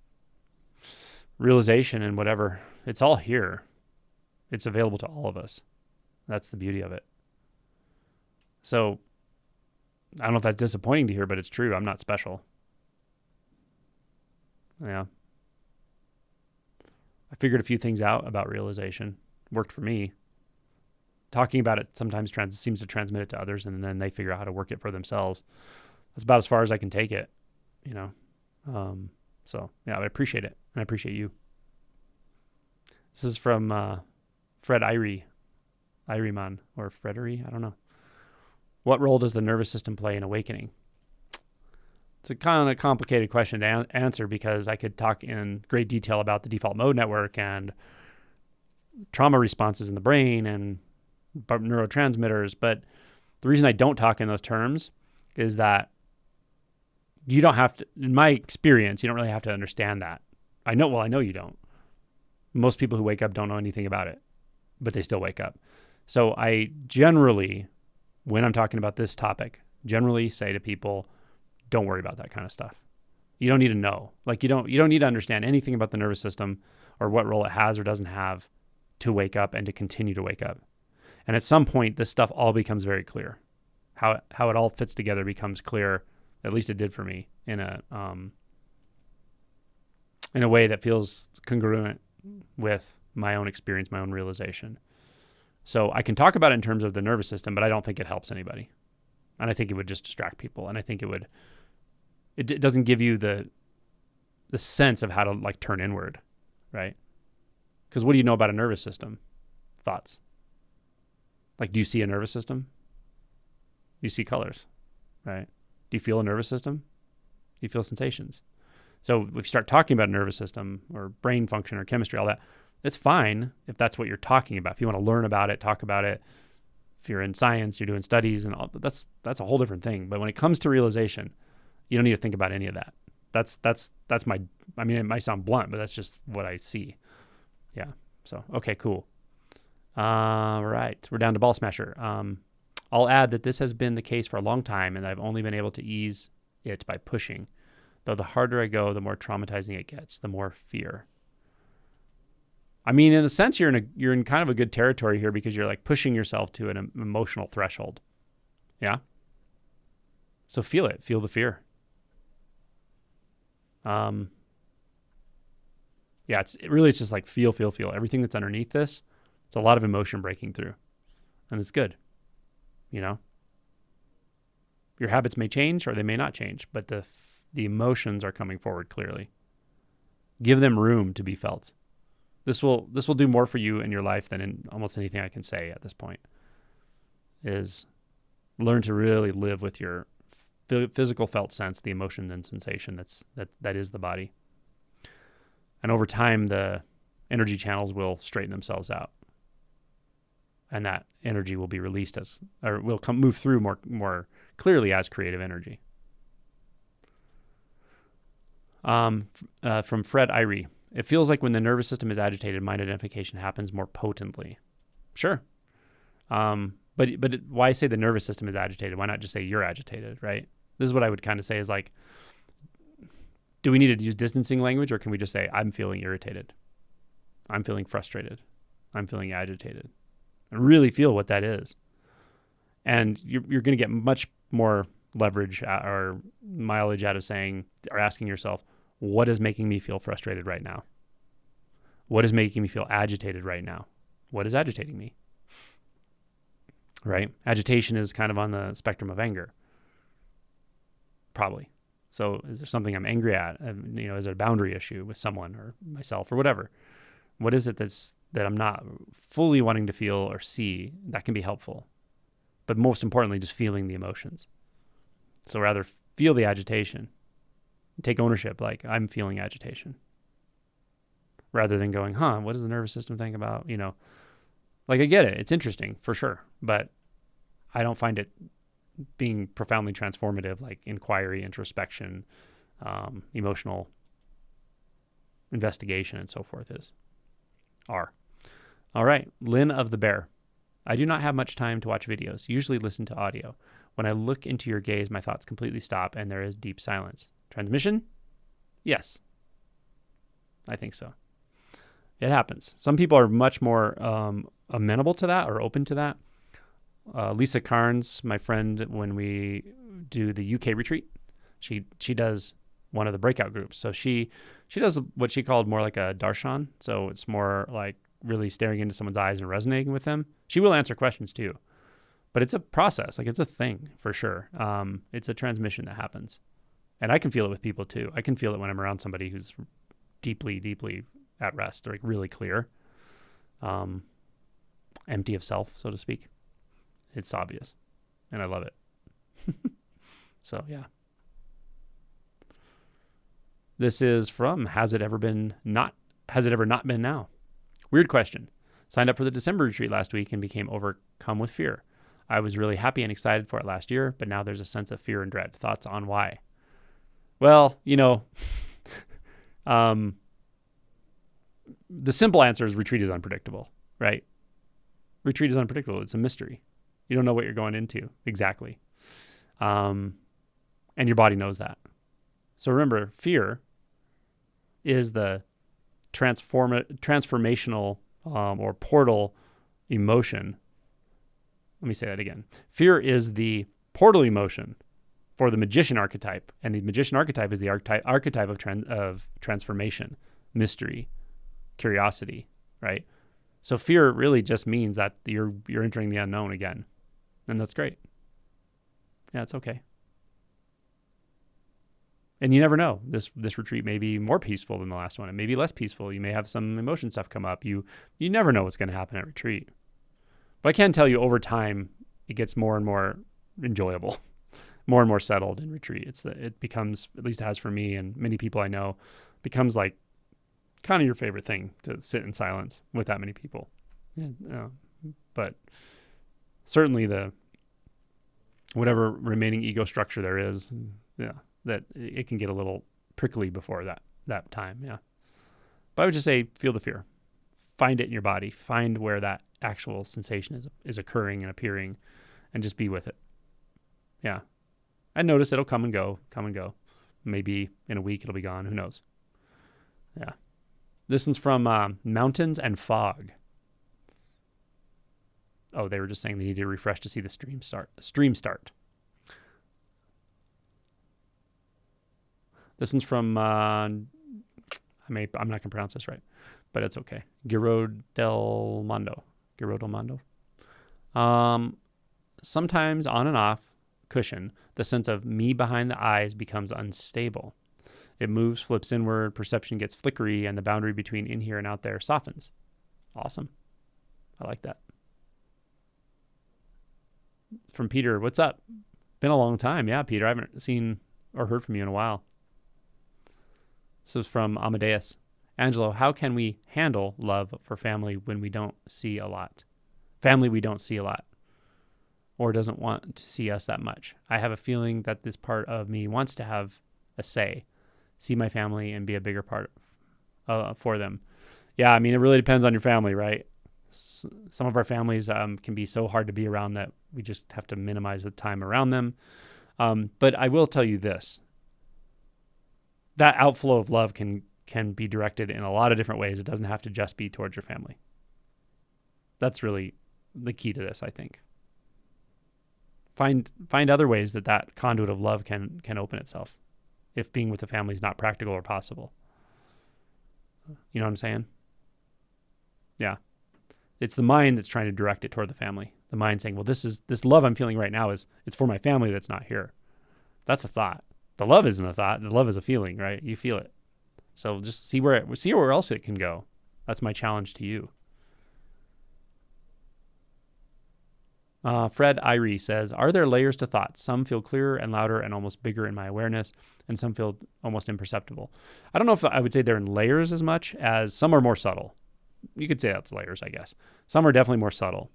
[SPEAKER 1] realization and whatever, it's all here. It's available to all of us. That's the beauty of it. So I don't know if that's disappointing to hear, but it's true. I'm not special. Yeah. I figured a few things out about realization. Worked for me. Talking about it sometimes seems to transmit it to others, and then they figure out how to work it for themselves. That's about as far as I can take it, you know. So yeah, I appreciate it, and I appreciate you. This is from Fred Iryman, or Fredery, I don't know. What role does the nervous system play in awakening? It's a kind of complicated question to answer, because I could talk in great detail about the default mode network and trauma responses in the brain and neurotransmitters. But the reason I don't talk in those terms is that you don't have to, in my experience, you don't really have to understand that. I know you don't. Most people who wake up don't know anything about it, but they still wake up. So I generally, when I'm talking about this topic, generally say to people, don't worry about that kind of stuff. You don't need to know. Like, you don't need to understand anything about the nervous system or what role it has or doesn't have to wake up and to continue to wake up. And at some point, this stuff all becomes very clear. How it all fits together becomes clear. At least it did for me, in a way that feels congruent with my own experience, my own realization. So I can talk about it in terms of the nervous system, but I don't think it helps anybody. And I think it would just distract people. And I think it doesn't give you the sense of how to like turn inward, right? Because what do you know about a nervous system? Thoughts. Like, do you see a nervous system? You see colors, right? Do you feel a nervous system? Do you feel sensations? So if you start talking about a nervous system or brain function or chemistry, all that, it's fine if that's what you're talking about. If you want to learn about it, talk about it. If you're in science, you're doing studies and all, that's a whole different thing. But when it comes to realization, you don't need to think about any of that. That's my, I mean, it might sound blunt, but that's just what I see. Yeah. So, okay, cool. Right. We're down to Ball Smasher. I'll add that this has been the case for a long time, and I've only been able to ease it by pushing. Though the harder I go, the more traumatizing it gets, the more fear. I mean, in a sense, you're in kind of a good territory here, because you're like pushing yourself to an emotional threshold. Yeah. So feel it. Feel the fear. Yeah, it's just like feel. Everything that's underneath this, it's a lot of emotion breaking through, and it's good. You know, your habits may change or they may not change, but the emotions are coming forward clearly. Give them room to be felt. This will do more for you in your life than in almost anything I can say at this point. Is learn to really live with your physical felt sense, the emotion and sensation that is the body. And over time, the energy channels will straighten themselves out, and that energy will be released will move through more clearly as creative energy. From Fred Irie, it feels like when the nervous system is agitated, mind identification happens more potently. Sure. But why say the nervous system is agitated? Why not just say you're agitated, right? This is what I would kind of say is like, do we need to use distancing language, or can we just say, I'm feeling irritated, I'm feeling frustrated, I'm feeling agitated, and really feel what that is. And you're going to get much more leverage or mileage out of saying or asking yourself, what is making me feel frustrated right now? What is making me feel agitated right now? What is agitating me? Right? Agitation is kind of on the spectrum of anger. Probably. So is there something I'm angry at? Is it a boundary issue with someone or myself or whatever? What is it that I'm not fully wanting to feel or see? That can be helpful. But most importantly, just feeling the emotions. So rather feel the agitation. Take ownership, like I'm feeling agitation. Rather than going, what does the nervous system think about, Like I get it. It's interesting for sure. But I don't find it being profoundly transformative, like inquiry, introspection, emotional investigation, and so forth is. R. All right. Lynn of the Bear. I do not have much time to watch videos, usually listen to audio. When I look into your gaze, my thoughts completely stop and there is deep silence. Transmission? Yes. I think so. It happens. Some people are much more amenable to that or open to that. Lisa Carnes, my friend, when we do the UK retreat, she does one of the breakout groups. So she does what she called more like a darshan. So it's more like really staring into someone's eyes and resonating with them. She will answer questions too, but it's a process. Like it's a thing for sure. It's a transmission that happens, and I can feel it with people too. I can feel it when I'm around somebody who's deeply, deeply at rest, or like really clear, empty of self, so to speak. It's obvious, and I love it. So yeah. This is from Has It Ever Not Been Now? Weird question. Signed up for the December retreat last week and became overcome with fear. I was really happy and excited for it last year, but now there's a sense of fear and dread. Thoughts on why? Well, the simple answer is retreat is unpredictable, right? Retreat is unpredictable. It's a mystery. You don't know what you're going into exactly. And your body knows that. So remember, fear is the transformational or portal emotion. Let me say that again. Fear is the portal emotion for the magician archetype, and the magician archetype is the archetype of transformation, mystery, curiosity, right? So fear really just means that you're entering the unknown again, and that's great. Yeah, it's okay. And you never know. This retreat may be more peaceful than the last one. It may be less peaceful. You may have some emotion stuff come up. You never know what's going to happen at retreat. But I can tell you over time, it gets more and more enjoyable, more and more settled in retreat. It becomes, at least it has for me and many people I know, becomes like kind of your favorite thing to sit in silence with that many people. Yeah, but certainly the whatever remaining ego structure there is, yeah, that it can get a little prickly before that time. Yeah. But I would just say, feel the fear, find it in your body, find where that actual sensation is occurring and appearing, and just be with it. Yeah. And notice it'll come and go. Maybe in a week it'll be gone. Who knows? Yeah. This one's from Mountains and Fog. Oh, they were just saying they need to refresh to see the stream start. This one's from, I'm not going to pronounce this right, but it's okay. Giro del Mondo. Sometimes on and off cushion, the sense of me behind the eyes becomes unstable. It moves, flips inward, perception gets flickery, and the boundary between in here and out there softens. Awesome. I like that. From Peter, what's up? Been a long time. Yeah, Peter, I haven't seen or heard from you in a while. This is from Amadeus. Angelo, how can we handle love for family when we don't see a lot? Family we don't see a lot or doesn't want to see us that much. I have a feeling that this part of me wants to have a say, see my family and be a bigger part for them. Yeah, I mean, it really depends on your family, right? Some of our families can be so hard to be around that we just have to minimize the time around them. But I will tell you this. That outflow of love can be directed in a lot of different ways. It doesn't have to just be towards your family. That's really the key to this, I think. Find other ways that conduit of love can open itself if being with the family is not practical or possible. You know what I'm saying? Yeah. It's the mind that's trying to direct it toward the family. The mind saying, well, this love I'm feeling right now it's for my family that's not here. That's a thought. The love isn't a thought. The love is a feeling, right? You feel it. So just see where else it can go. That's my challenge to you. Fred Irie says, are there layers to thoughts? Some feel clearer and louder and almost bigger in my awareness, and some feel almost imperceptible. I don't know if I would say they're in layers as much as some are more subtle. You could say that's layers, I guess. Some are definitely more subtle,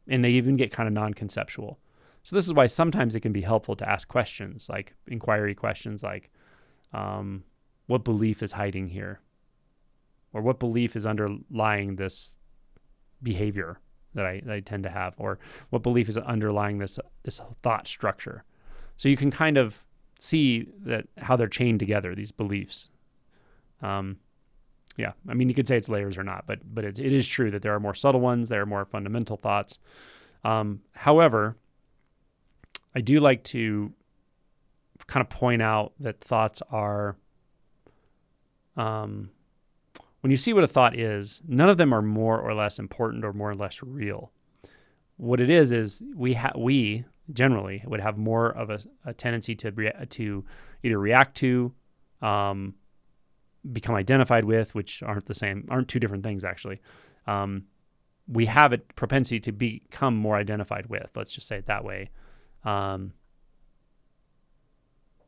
[SPEAKER 1] and they even get kind of non-conceptual. So this is why sometimes it can be helpful to ask questions, like inquiry questions, like what belief is hiding here? Or what belief is underlying this behavior that I tend to have? Or what belief is underlying this thought structure? So you can kind of see that how they're chained together, these beliefs. Yeah, I mean, you could say it's layers or not, but it is true that there are more subtle ones, there are more fundamental thoughts. However, I do like to kind of point out that thoughts are, when you see what a thought is, none of them are more or less important or more or less real. What it is we generally would have more of a tendency to either react to, become identified with, which aren't two different things actually. We have a propensity to become more identified with, let's just say it that way.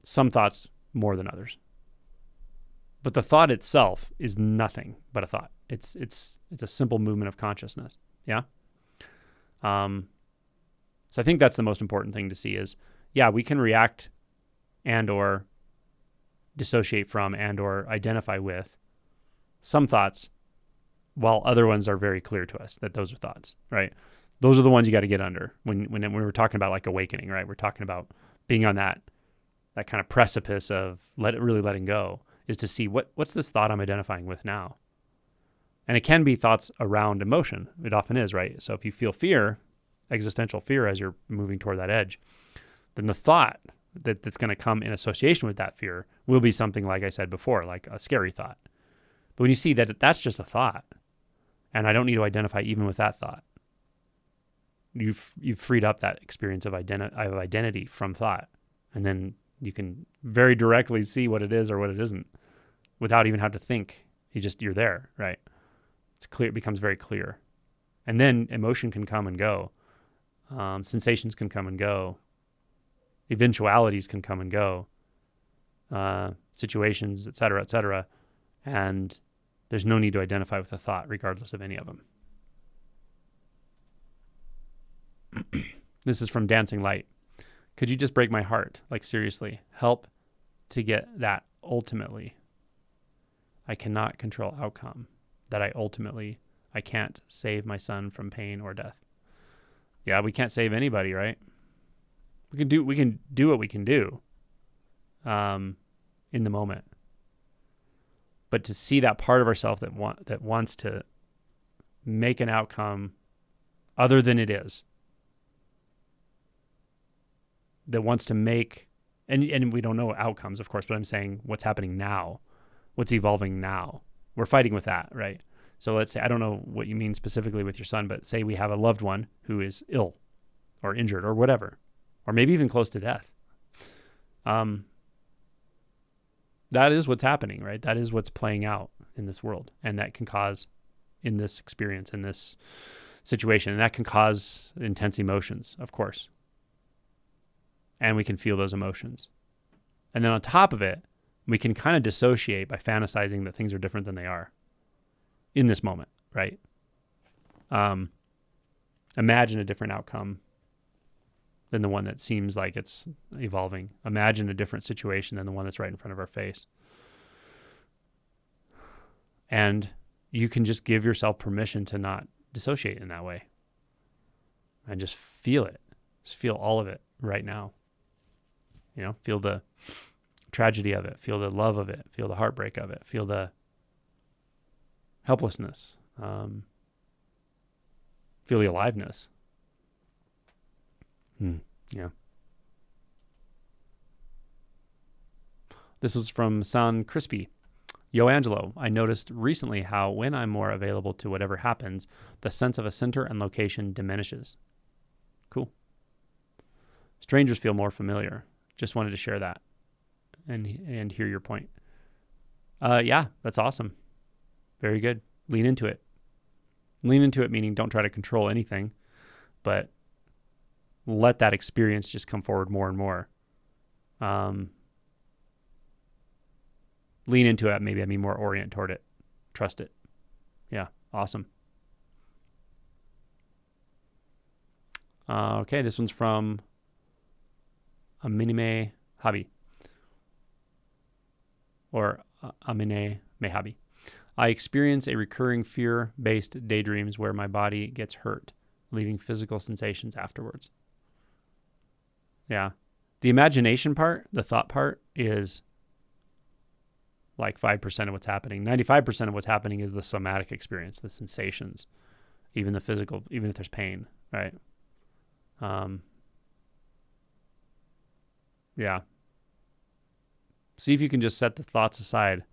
[SPEAKER 1] Some thoughts more than others. But the thought itself is nothing but a thought. It's a simple movement of consciousness. Yeah. So I think that's the most important thing to see is, yeah, we can react and or dissociate from and or identify with some thoughts, while other ones are very clear to us that those are thoughts, right? Those are the ones you got to get under when we're talking about like awakening, right? We're talking about being on that kind of precipice of really letting go, is to see what's this thought I'm identifying with now. And it can be thoughts around emotion. It often is, right? So if you feel fear, existential fear as you're moving toward that edge, then the thought that's going to come in association with that fear will be something, like I said before, like a scary thought. But when you see that that's just a thought, and I don't need to identify even with that thought, you've freed up that experience of identity from thought, and then you can very directly see what it is or what it isn't, without even having to think. You're there, right? It's clear. It becomes very clear, and then emotion can come and go, sensations can come and go, eventualities can come and go, situations, et cetera, and there's no need to identify with a thought, regardless of any of them. This is from Dancing Light. Could you just break my heart? Like, seriously, help to get that ultimately. I cannot control outcome. That I can't save my son from pain or death. Yeah, we can't save anybody, right? We can do what we can do in the moment. But to see that part of ourselves that wants to make an outcome other than it is, that wants to make, and we don't know outcomes, of course, but I'm saying what's happening now, what's evolving now. We're fighting with that, right? So let's say, I don't know what you mean specifically with your son, but say we have a loved one who is ill or injured or whatever, or maybe even close to death. That is what's happening, right? That is what's playing out in this world. And that can cause, in this experience, in this situation, and that can cause intense emotions, of course. And we can feel those emotions. And then on top of it, we can kind of dissociate by fantasizing that things are different than they are in this moment, right? Imagine a different outcome than the one that seems like it's evolving. Imagine a different situation than the one that's right in front of our face. And you can just give yourself permission to not dissociate in that way. And just feel it. Just feel all of it right now. Feel the tragedy of it. Feel the love of it. Feel the heartbreak of it. Feel the helplessness. Feel the aliveness. Yeah. This was from San Crispy. Yo, Angelo, I noticed recently how when I'm more available to whatever happens, the sense of a center and location diminishes. Cool. Strangers feel more familiar. Just wanted to share that and hear your point. Yeah, that's awesome. Very good. Lean into it. Lean into it meaning don't try to control anything, but let that experience just come forward more and more. Lean into it, maybe I mean more orient toward it. Trust it. Yeah, awesome. Okay, this one's from Aminime Habi. Or Amine Mehabi. I experience a recurring fear-based daydreams where my body gets hurt, leaving physical sensations afterwards. Yeah. The imagination part, the thought part, is like 5% of what's happening. 95% of what's happening is the somatic experience, the sensations, even the physical, even if there's pain, right? Yeah. See if you can just set the thoughts aside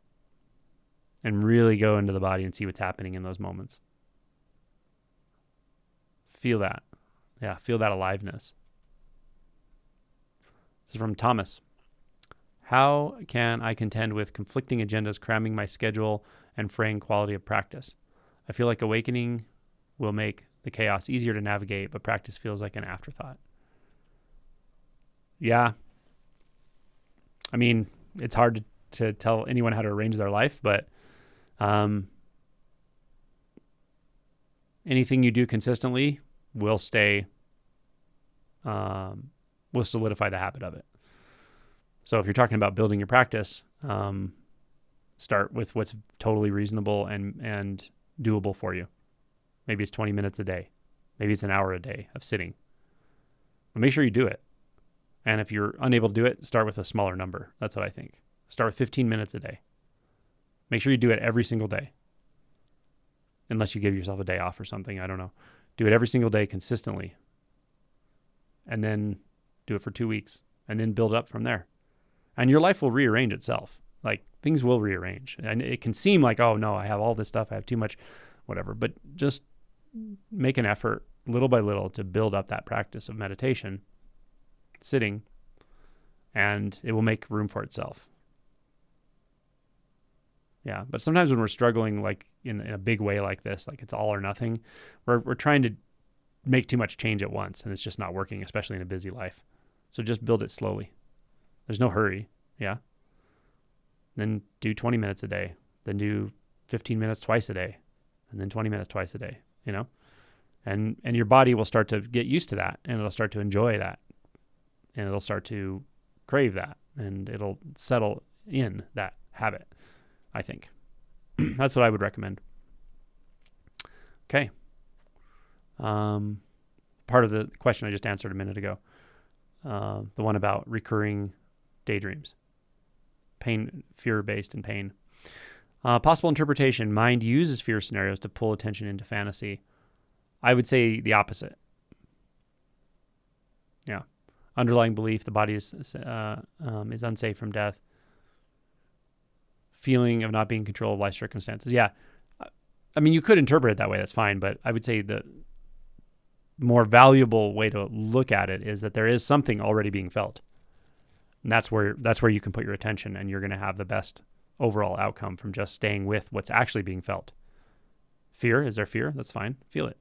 [SPEAKER 1] and really go into the body and see what's happening in those moments. Feel that. Yeah, feel that aliveness. This is from Thomas. How can I contend with conflicting agendas cramming my schedule and fraying quality of practice? I feel like awakening will make the chaos easier to navigate, but practice feels like an afterthought. Yeah. I mean, it's hard to tell anyone how to arrange their life, but anything you do consistently will solidify the habit of it. So if you're talking about building your practice, start with what's totally reasonable and doable for you. Maybe it's 20 minutes a day. Maybe it's an hour a day of sitting. But make sure you do it. And if you're unable to do it, start with a smaller number. That's what I think. Start with 15 minutes a day. Make sure you do it every single day. Unless you give yourself a day off or something. I don't know. Do it every single day consistently. And then do it for 2 weeks. And then build up from there. And your life will rearrange itself. Like, things will rearrange. And it can seem like, oh no, I have all this stuff. I have too much, whatever. But just make an effort little by little to build up that practice of meditation, sitting, and it will make room for itself. Yeah, but sometimes when we're struggling like in a big way like this, like it's all or nothing, we're trying to make too much change at once, and it's just not working, especially in a busy life. So just build it slowly. There's no hurry, yeah? Then do 20 minutes a day, then do 15 minutes twice a day, and then 20 minutes twice a day, you know? And your body will start to get used to that, and it'll start to enjoy that, and it'll start to crave that, and it'll settle in that habit, I think. That's what I would recommend. Okay. Part of the question I just answered a minute ago, the one about recurring daydreams, pain, fear-based and pain. Possible interpretation: mind uses fear scenarios to pull attention into fantasy. I would say the opposite. Yeah. Underlying belief: the body is unsafe from death. Feeling of not being in control of life circumstances. Yeah. I mean, you could interpret it that way. That's fine. But I would say the more valuable way to look at it is that there is something already being felt. And that's where you can put your attention, and you're going to have the best overall outcome from just staying with what's actually being felt. Fear, is there fear? That's fine. Feel it.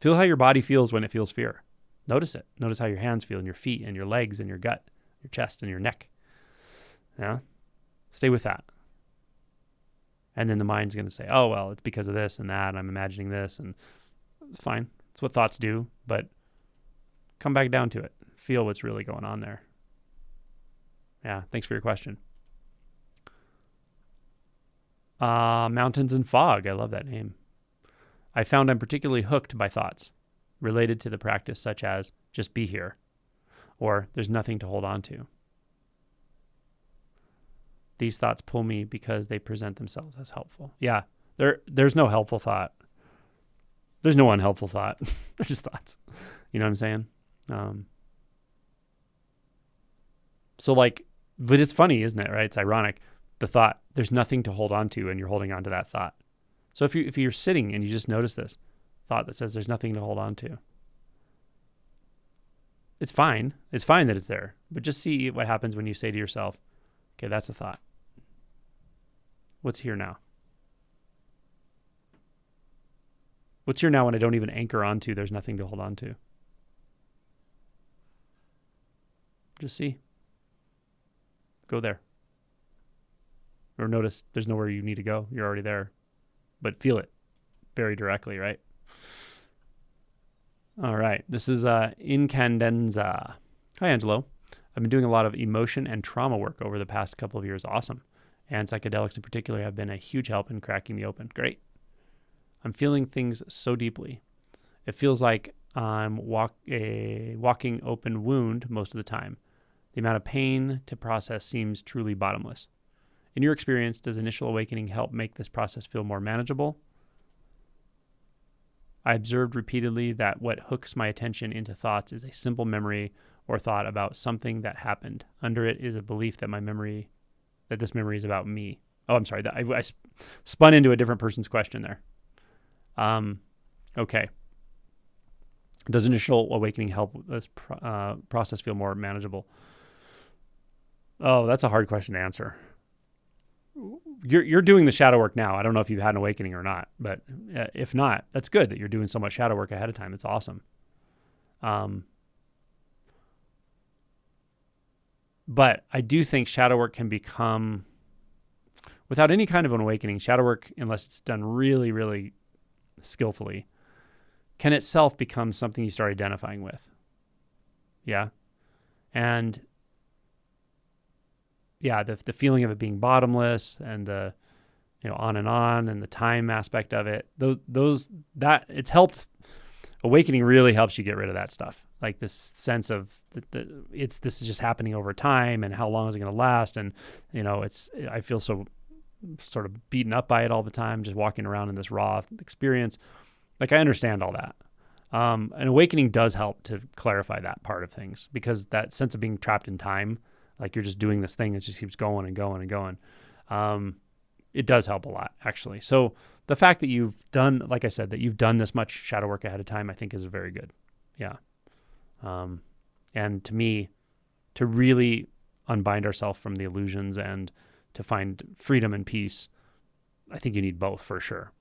[SPEAKER 1] Feel how your body feels when it feels fear. Notice it. Notice how your hands feel, and your feet, and your legs, and your gut, your chest, and your neck. Yeah? Stay with that. And then the mind's going to say, oh, well, it's because of this and that. I'm imagining this, and it's fine. It's what thoughts do, but come back down to it. Feel what's really going on there. Yeah, thanks for your question. Mountains and Fog. I love that name. I found I'm particularly hooked by thoughts related to the practice, such as just be here, or there's nothing to hold on to. These thoughts pull me because they present themselves as helpful. Yeah, there's no helpful thought. There's no unhelpful thought. They're just thoughts. You know what I'm saying? So like, but it's funny, isn't it? Right? It's ironic. The thought, there's nothing to hold on to, and you're holding on to that thought. So if you're sitting and you just notice this thought that says there's nothing to hold on to, it's fine. It's fine that it's there. But just see what happens when you say to yourself, okay, that's a thought. What's here now? What's here now when I don't even anchor onto there's nothing to hold on to? Just see. Go there. Or notice there's nowhere you need to go. You're already there. But feel it very directly, right? All right. This is Incandenza. Hi, Angelo. I've been doing a lot of emotion and trauma work over the past couple of years. Awesome. And psychedelics in particular have been a huge help in cracking me open. Great. I'm feeling things so deeply. It feels like I'm a walking open wound most of the time. The amount of pain to process seems truly bottomless. In your experience, does initial awakening help make this process feel more manageable? I observed repeatedly that what hooks my attention into thoughts is a simple memory or thought about something that happened. Under it is a belief that this memory is about me. Oh, I'm sorry. I spun into a different person's question there. Okay. Does initial awakening help this process feel more manageable? Oh, that's a hard question to answer. You're doing the shadow work now. I don't know if you've had an awakening or not, but if not, that's good that you're doing so much shadow work ahead of time. It's awesome. But I do think shadow work can become, without any kind of an awakening, shadow work, unless it's done really, really skillfully, can itself become something you start identifying with. Yeah. And yeah, the feeling of it being bottomless and the, on and the time aspect of it, that it's helped. Awakening really helps you get rid of that stuff. Like this sense of this is just happening over time, and how long is it going to last? And I feel so sort of beaten up by it all the time, just walking around in this raw experience. Like I understand all that. An awakening does help to clarify that part of things, because that sense of being trapped in time, like you're just doing this thing that just keeps going and going and going. It does help a lot, actually. So the fact that you've done, like I said, that you've done this much shadow work ahead of time, I think is very good. Yeah. And to me, to really unbind ourselves from the illusions and to find freedom and peace, I think you need both for sure.